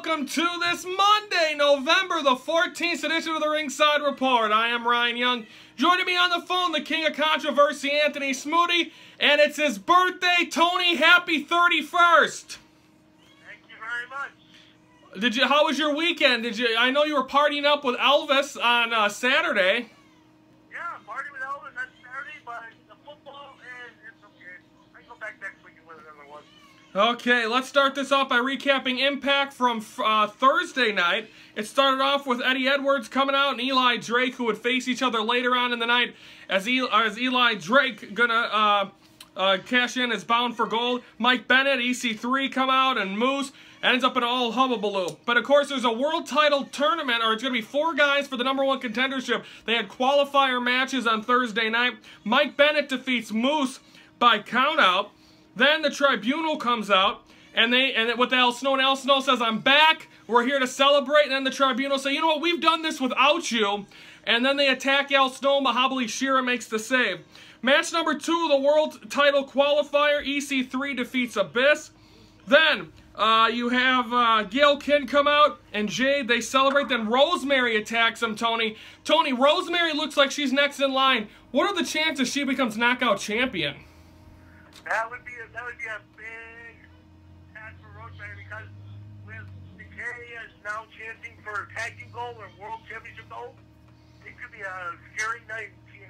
welcome to this Monday, November the 14th edition of the Ringside Report. I am Ryan Young. Joining me on the phone, the king of controversy, Anthony Smoody, and it's his birthday. Tony, happy 31st. Thank you very much. How was your weekend? I know you were partying up with Elvis on Saturday. Yeah, party with Elvis on Saturday, but the football, it's okay. I can go back next week and win another one. Okay, let's start this off by recapping Impact from Thursday night. It started off with Eddie Edwards coming out and Eli Drake, who would face each other later on in the night, as Eli Drake gonna cash in as Bound for Gold. Mike Bennett, EC3 come out, and Moose ends up in all hubbubaloo. But of course, there's a world title tournament, or it's gonna be 4 guys for the #1 contendership. They had qualifier matches on Thursday night. Mike Bennett defeats Moose by countout. Then the Tribunal comes out, and with Al Snow, and Al Snow says, "I'm back, we're here to celebrate," and then the Tribunal say, "You know what, we've done this without you," and then they attack Al Snow. Mahabali Shera makes the save. Match number 2, the world title qualifier, EC3 defeats Abyss. Then you have Gail Kin come out, and Jade, they celebrate, then Rosemary attacks him, Tony. Tony, Rosemary looks like she's next in line. What are the chances she becomes knockout champion? That would be a big task for Rosemary, because with Decay is now chanting for tag team gold or world championship gold, it could be a scary night in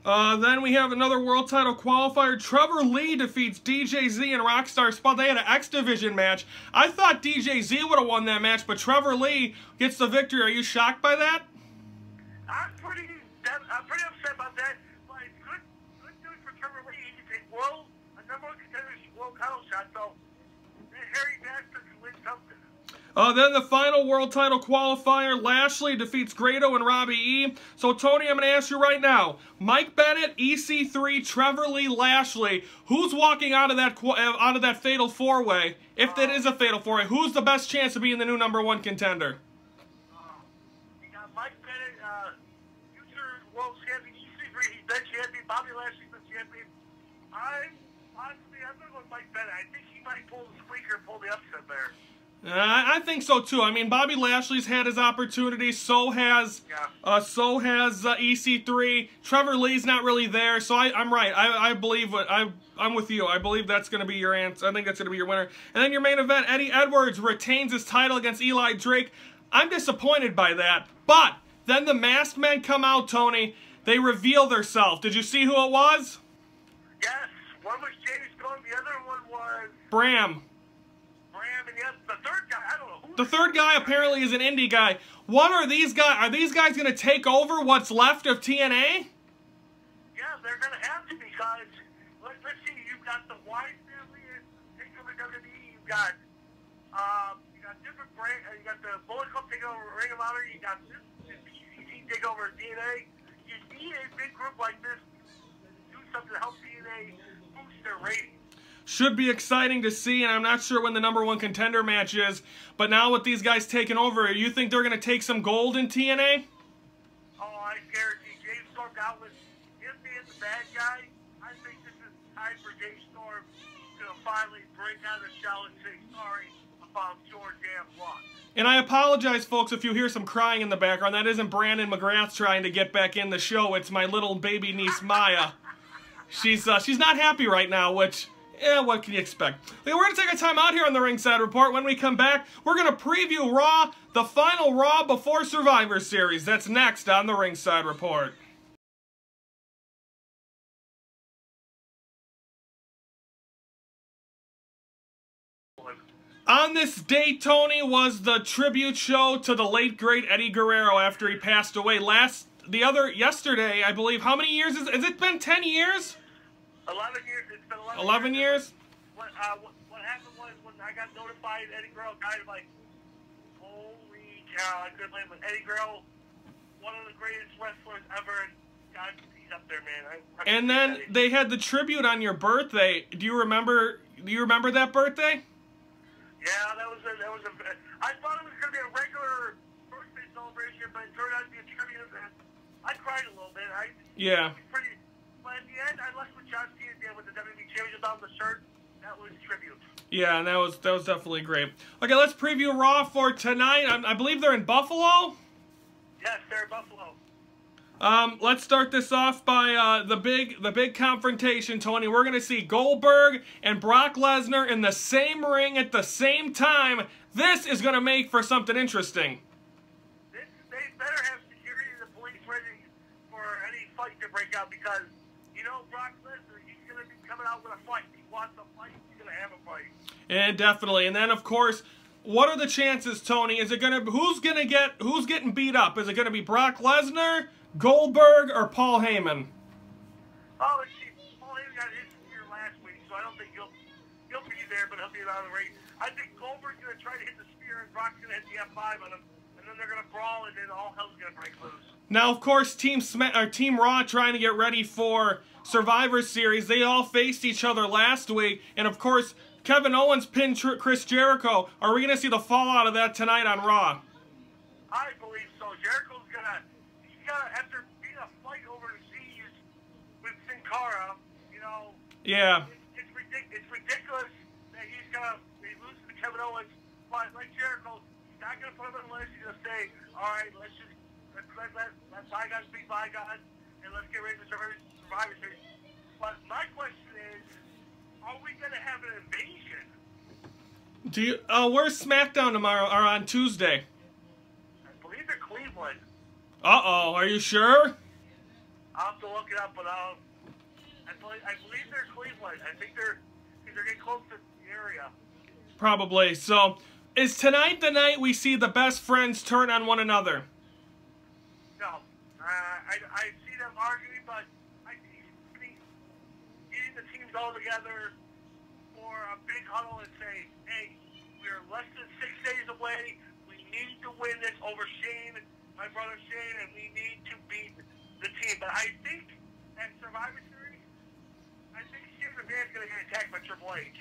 TNA. Then we have another world title qualifier. Trevor Lee defeats DJZ and Rockstar Spud. They had an X Division match. I thought DJZ would have won that match, but Trevor Lee gets the victory. Are you shocked by that? I'm pretty upset about that, but good news for Trevor Lee. He's a #1 contender's world title shot, so the hairy bastard can win something. Then the final world title qualifier, Lashley defeats Grado and Robbie E. So, Tony, I'm going to ask you right now. Mike Bennett, EC3, Trevor Lee, Lashley. Who's walking out of that fatal 4-way? If that is a fatal 4-way, who's the best chance to be in the new #1 contender? You got Mike Bennett, future world champion, EC3. He's been champion. Bobby Lashley's been champion. I'm going to go with Mike Bennett. I think he might pull the squeaker and pull the upset there. I think so too. I mean, Bobby Lashley's had his opportunities. So has EC3. Trevor Lee's not really there, so I'm right. I believe I'm with you. I believe that's going to be your answer. I think that's going to be your winner. And then your main event, Eddie Edwards retains his title against Eli Drake. I'm disappointed by that. But then the masked men come out, Tony. They reveal themselves. Did you see who it was? Yes. One was James Gunn. The other one was Bram. And the third guy, I don't know who. The third guy apparently is an indie guy. What are these guys? Are these guys going to take over what's left of TNA? Yeah, they're going to have to, because let's see. You've got the Wise family take over WWE. You've got different brands. You got the Bullet Club take over Ring of Honor. You got this PCC take over TNA. You need a big group like this to do something to help TNA boost their ratings. Should be exciting to see, and I'm not sure when the #1 contender match is, but now with these guys taking over, you think they're going to take some gold in TNA? Oh, I guarantee James Storm out with him being the bad guy. I think this is time for James Storm to finally break out of the shell and say sorry about your damn luck. And I apologize, folks, if you hear some crying in the background. That isn't Brandon McGrath trying to get back in the show. It's my little baby niece, Maya. She's not happy right now, which... yeah, what can you expect? Okay, we're going to take a time out here on the Ringside Report. When we come back, we're going to preview Raw, the final Raw before Survivor Series. That's next on the Ringside Report. On this day, Tony, was the tribute show to the late, great Eddie Guerrero after he passed away yesterday, I believe. How many years has it been? 10 years? 11 years. It's been 11 years? What happened was, when I got notified Eddie Guerrero died, I'm like, holy cow, I couldn't believe it. Eddie Guerrero, one of the greatest wrestlers ever, and God, he's up there, man. And then they had the tribute on your birthday. Do you remember that birthday? Yeah, that was I thought it was going to be a regular birthday celebration, but it turned out to be a tribute, and I cried a little bit. Yeah. But in the end, I left with John Cena with the WWE Championship on the shirt. That was tribute. Yeah, and that was definitely great. Okay, let's preview Raw for tonight. I believe they're in Buffalo. Yes, they're in Buffalo. Let's start this off by the big confrontation, Tony. We're gonna see Goldberg and Brock Lesnar in the same ring at the same time. This is gonna make for something interesting. They better have security and the police ready for any fight to break out because you know Brock Lesnar, he's gonna be coming out with a fight. He wants a fight. He's gonna have a fight. And definitely, and then of course, what are the chances, Tony? Is it who's getting beat up? Is it gonna be Brock Lesnar, Goldberg, or Paul Heyman? Oh, see, Paul Heyman got his spear last week, so I don't think he'll be there, but he'll be out of the ring. I think Goldberg's gonna try to hit the spear, and Brock's gonna hit the F5 on him, and then they're gonna brawl, and then all hell's gonna break loose. Now, of course, Team Raw trying to get ready for Survivor Series. They all faced each other last week, and of course, Kevin Owens pinned Chris Jericho. Are we going to see the fallout of that tonight on Raw? I believe so. Jericho's he's gonna, after being a fight overseas with Sin Cara, you know. Yeah. It's ridiculous that he's losing to Kevin Owens, but like Jericho, he's not gonna put him on the list. He's gonna say, all right, let's let bygones be bygones, and let's get ready for Survivor Series. But my question is, are we gonna have an invasion? Where's Smackdown tomorrow or on Tuesday? I believe they're Cleveland. Uh-oh, are you sure? I'll have to look it up, but I believe they're Cleveland. I think they're getting close to the area. Probably. So, is tonight the night we see the best friends turn on one another? No. I see them arguing, but I see getting the teams all together for a big huddle and say, hey, we're less than 6 days away. We need to win this over Shane, my brother Shane, and we need to beat the team. But I think at Survivor Series, I think Shane McMahon's going to get attacked by Triple H.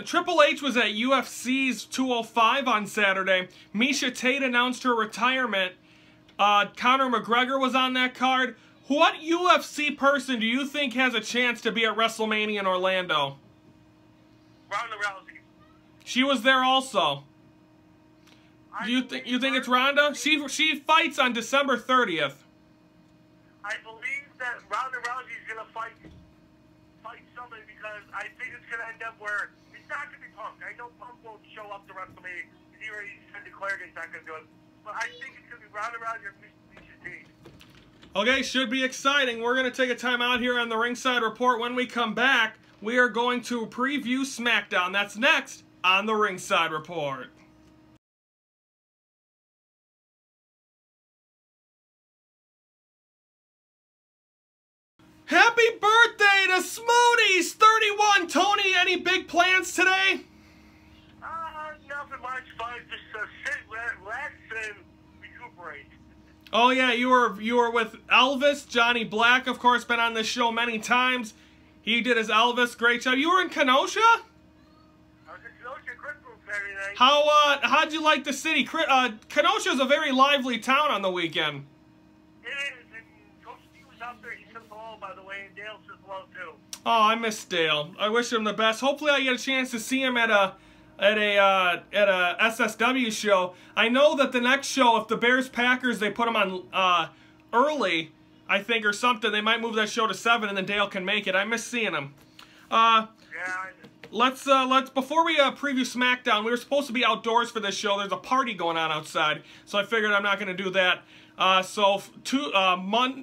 Triple H was at UFC's 205 on Saturday. Misha Tate announced her retirement. Conor McGregor was on that card. What UFC person do you think has a chance to be at WrestleMania in Orlando? Ronda Rousey. She was there also. Do you think it's Ronda? She fights on December 30th. I believe that Ronda Rousey is gonna fight somebody because I think it's gonna end up where it's not gonna be Punk. I know Punk won't show up to WrestleMania. He already declared he's not gonna do it. But I think it's gonna be Ronda Rousey or Misha Tate. Okay, should be exciting. We're going to take a time out here on the Ringside Report. When we come back, we are going to preview Smackdown. That's next on the Ringside Report. Happy birthday to Smoothies 31. Tony, any big plans today? Nothing much, but just sit, relax, and recuperate. Oh yeah, you were with Elvis, Johnny Black, of course, been on this show many times. He did his Elvis, great job. You were in Kenosha? I was in Kenosha Christmas Saturday night. How'd you like the city? Kenosha's a very lively town on the weekend. It is, and Coach D was out there. He said hello, by the way, and Dale says hello too. Oh, I miss Dale. I wish him the best. Hopefully, I get a chance to see him at a SSW show. I know that the next show, if the Bears-Packers, they put them on early, I think, or something, they might move that show to 7 and then Dale can make it. I miss seeing him. Let's before we preview Smackdown, we were supposed to be outdoors for this show. There's a party going on outside, so I figured I'm not going to do that. So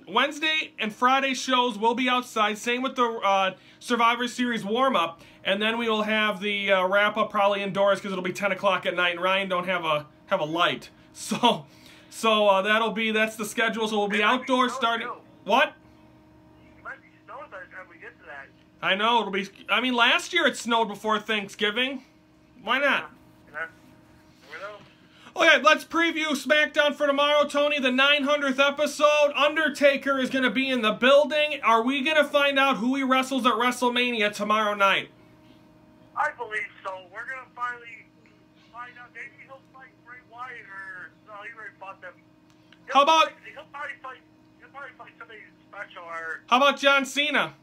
Wednesday and Friday shows will be outside. Same with the Survivor Series warm-up. And then we will have the wrap-up probably indoors because it'll be 10 o'clock at night and Ryan don't have a light. So that's the schedule. So we'll be outdoors starting. What? It might be snowing by the time we get to that. I know it'll be. I mean, last year it snowed before Thanksgiving. Why not? Okay, let's preview SmackDown for tomorrow, Tony. The 900th episode. Undertaker is going to be in the building. Are we going to find out who he wrestles at WrestleMania tomorrow night? I believe so. We're going to finally find out. Maybe he'll fight Bray Wyatt or... No, he already fought them. He'll probably fight somebody special or... How about John Cena?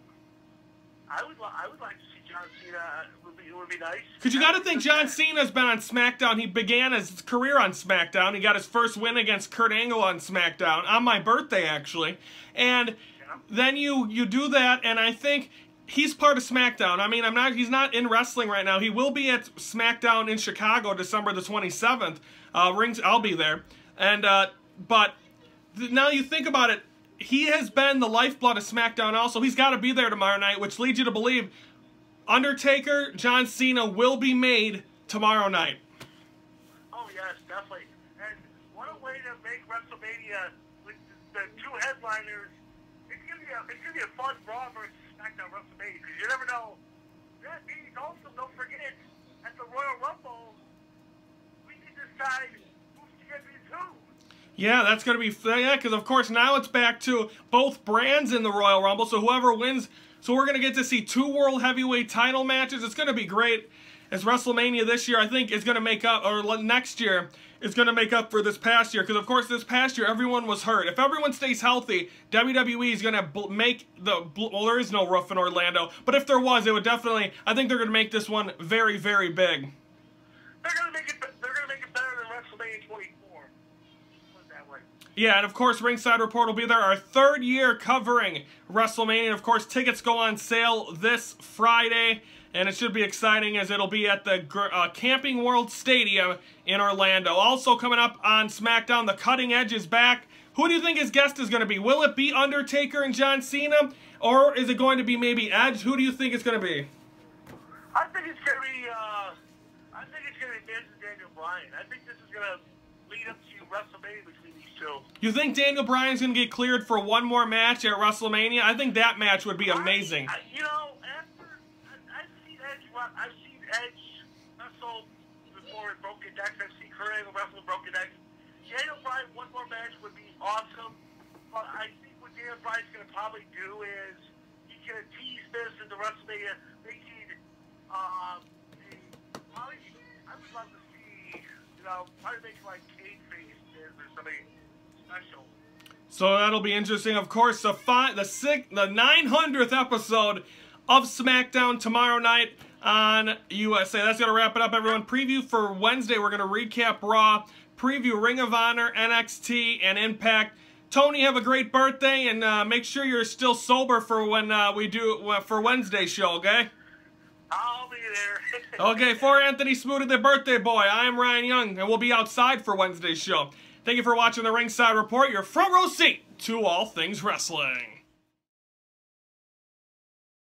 I would like to see John Cena. It would be nice. Because you got to think John Cena's been on SmackDown. He began his career on SmackDown. He got his first win against Kurt Angle on SmackDown, on my birthday, actually. And then you do that, and I think he's part of SmackDown. I mean, he's not in wrestling right now. He will be at SmackDown in Chicago, December the 27th. I'll be there. And but now you think about it, he has been the lifeblood of SmackDown also. He's got to be there tomorrow night, which leads you to believe Undertaker, John Cena will be made tomorrow night. Oh, yes, definitely. And what a way to make WrestleMania with the two headliners. It's gonna be a fun Raw versus SmackDown WrestleMania, because you never know. That means also, don't forget, at the Royal Rumble, we can decide who's champion who. Yeah, that's going to be, because of course now it's back to both brands in the Royal Rumble, so whoever wins, so we're going to get to see 2 World Heavyweight title matches. It's going to be great, as WrestleMania this year, I think, is going to make up, or next year, is going to make up for this past year, because of course this past year everyone was hurt. If everyone stays healthy, WWE is going to make well, there is no roof in Orlando, but if there was, it would definitely, I think they're going to make this one very, very big. They're going to make it better than WrestleMania 24. Yeah, and of course, Ringside Report will be there. Our 3rd year covering WrestleMania. And of course, tickets go on sale this Friday. And it should be exciting as it'll be at the Camping World Stadium in Orlando. Also coming up on SmackDown, the Cutting Edge is back. Who do you think his guest is going to be? Will it be Undertaker and John Cena? Or is it going to be maybe Edge? Who do you think it's going to be? I think it's going to be, Miz and Daniel Bryan. I think this is going to lead up to WrestleMania between these two. You think Daniel Bryan's going to get cleared for one more match at WrestleMania? I think that match would be amazing. I've seen Edge wrestle before in Broken Decks. I've seen Kurt Angle wrestle in Broken Decks. Daniel Bryan, one more match would be awesome. But I think what Daniel Bryan's going to probably do is he's going to tease this into WrestleMania, making probably, I would love to see, probably make like kayfabe or something special. So that'll be interesting. Of course, the 900th episode of SmackDown tomorrow night on USA. That's going to wrap it up, everyone. Preview for Wednesday, we're going to recap Raw, preview Ring of Honor, NXT, and Impact. Tony, have a great birthday, and make sure you're still sober for when we do for Wednesday's show, okay? I'll be there. Okay, for Anthony Smoot, the birthday boy, I am Ryan Young, and we'll be outside for Wednesday's show. Thank you for watching the Ringside Report, your front row seat to all things wrestling.